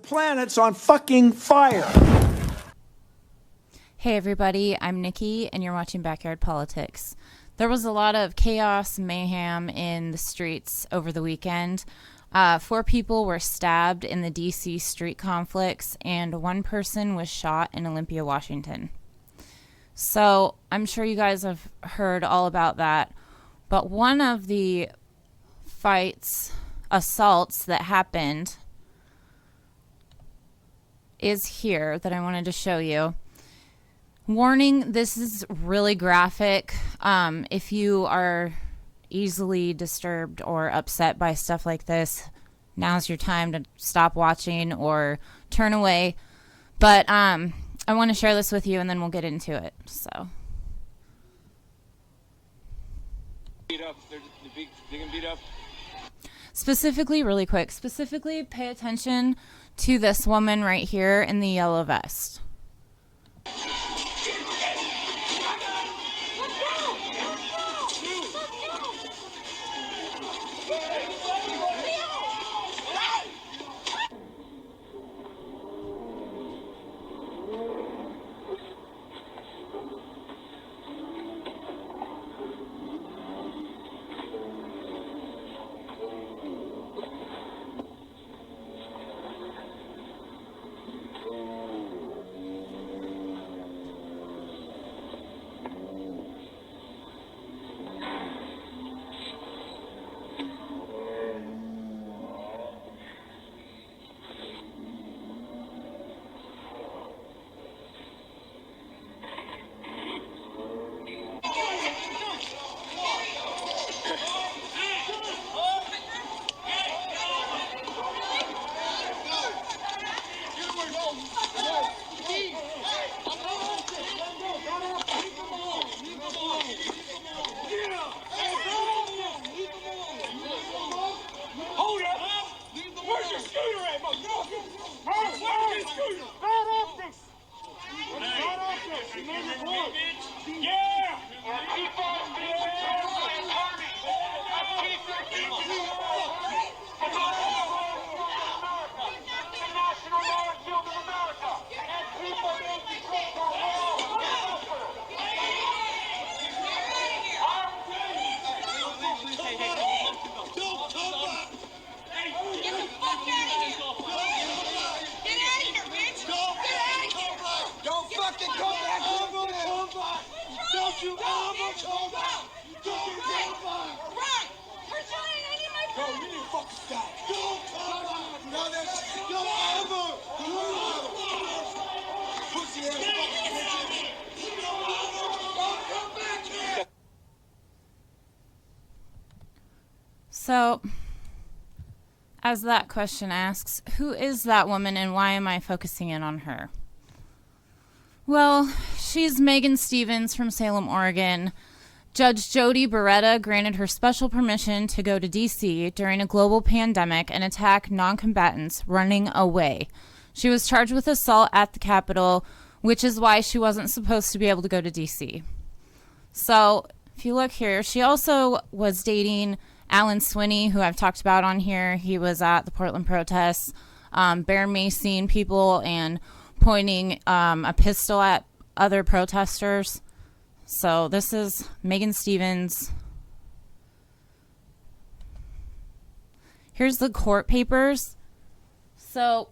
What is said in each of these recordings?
planet's on fucking fire. Hey everybody, I'm Nikki and you're watching Backyard Politics. There was a lot of chaos, mayhem in the streets over the weekend. 4 people were stabbed in the DC street conflicts and 1 person was shot in Olympia, Washington. So I'm sure you guys have heard all about that, but one of the assaults that happened is here that I wanted to show you. Warning, this is really graphic. If you are easily disturbed or upset by stuff like this, now's your time to stop watching or turn away. But I want to share this with you and then we'll get into it. So. Beat up. They're getting beat up. Really quick, pay attention to this woman right here in the yellow vest. So, as that question asks, who is that woman and why am I focusing in on her? Well, she's Megan Stevens from Salem, Oregon. Judge Jody Beretta granted her special permission to go to D.C. during a global pandemic and attack non-combatants running away. She was charged with assault at the Capitol, which is why she wasn't supposed to be able to go to D.C. So, if you look here, she also was dating Alan Swinney, who I've talked about on here. He was at the Portland protests, bear macing people and pointing a pistol at other protesters. So this is Megan Stevens. Here's the court papers. So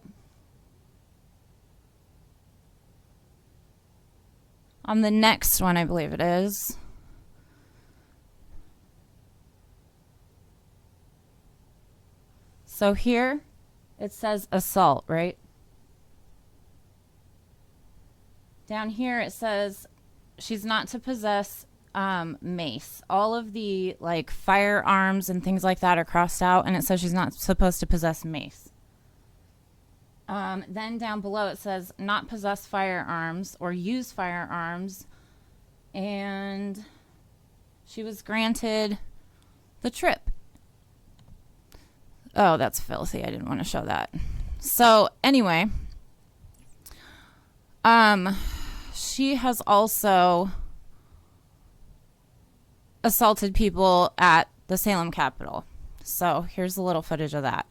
on the next one, I believe it is. So here it says assault, right? Down here it says she's not to possess mace. All of the like firearms and things like that are crossed out, and it says she's not supposed to possess mace. Then down below it says not possess firearms or use firearms, and she was granted the trip. Oh, that's filthy. I didn't want to show that. So anyway, she has also assaulted people at the Salem Capitol. So here's a little footage of that.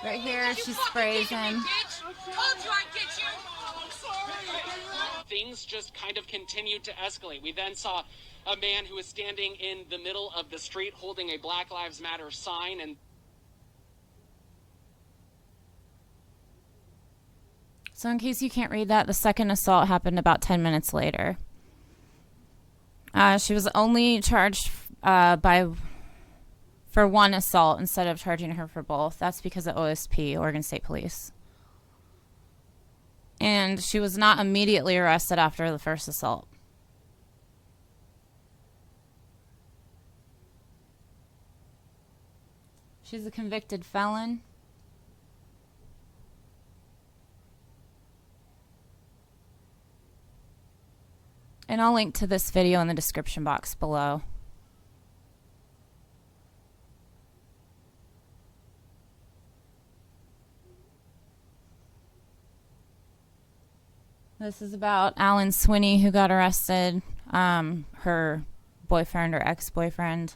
Right here, she sprays him. Things just kind of continued to escalate. We then saw a man who was standing in the middle of the street holding a Black Lives Matter sign, and so in case you can't read that, the second assault happened about 10 minutes later. She was only charged for one assault instead of charging her for both. That's because of OSP, Oregon State Police. And she was not immediately arrested after the first assault. She's a convicted felon. And I'll link to this video in the description box below. This is about Alan Swinney, who got arrested, her boyfriend or ex-boyfriend.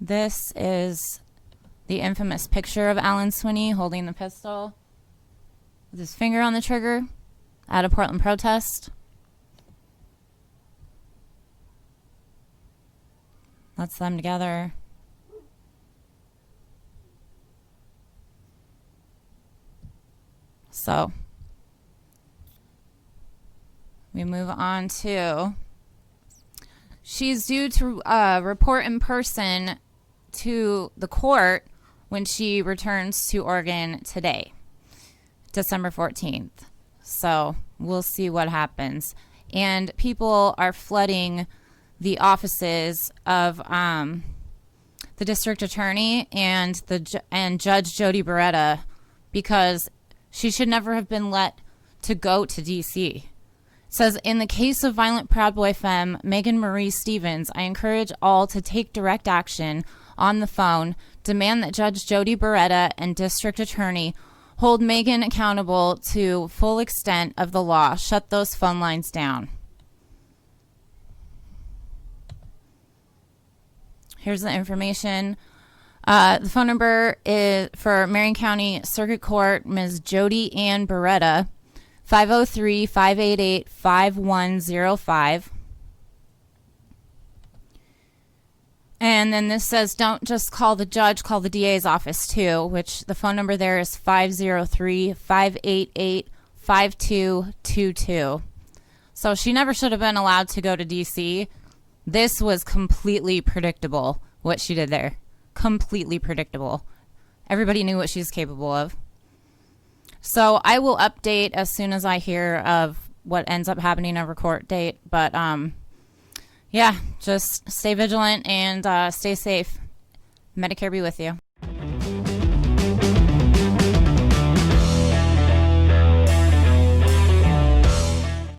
This is the infamous picture of Alan Swinney holding the pistol with his finger on the trigger at a Portland protest. That's them together. So we move on to, she's due to report in person to the court when she returns to Oregon today, December 14th. So we'll see what happens. And people are flooding the offices of the district attorney and Judge Jody Beretta because she should never have been let to go to D.C. It says, in the case of violent Proud Boy femme Megan Marie Stevens, I encourage all to take direct action on the phone, demand that Judge Jody Beretta and District Attorney hold Megan accountable to full extent of the law. Shut those phone lines down. Here's the information. The phone number is for Marion County Circuit Court, Ms. Jody Ann Beretta, 503-588-5105. And then this says, don't just call the judge, call the DA's office too, which the phone number there is 503-588-5222. So she never should have been allowed to go to DC. This was completely predictable, what she did there. Completely predictable. Everybody knew what she was capable of. So I will update as soon as I hear of what ends up happening over court date. But yeah, just stay vigilant and stay safe. Medicare be with you.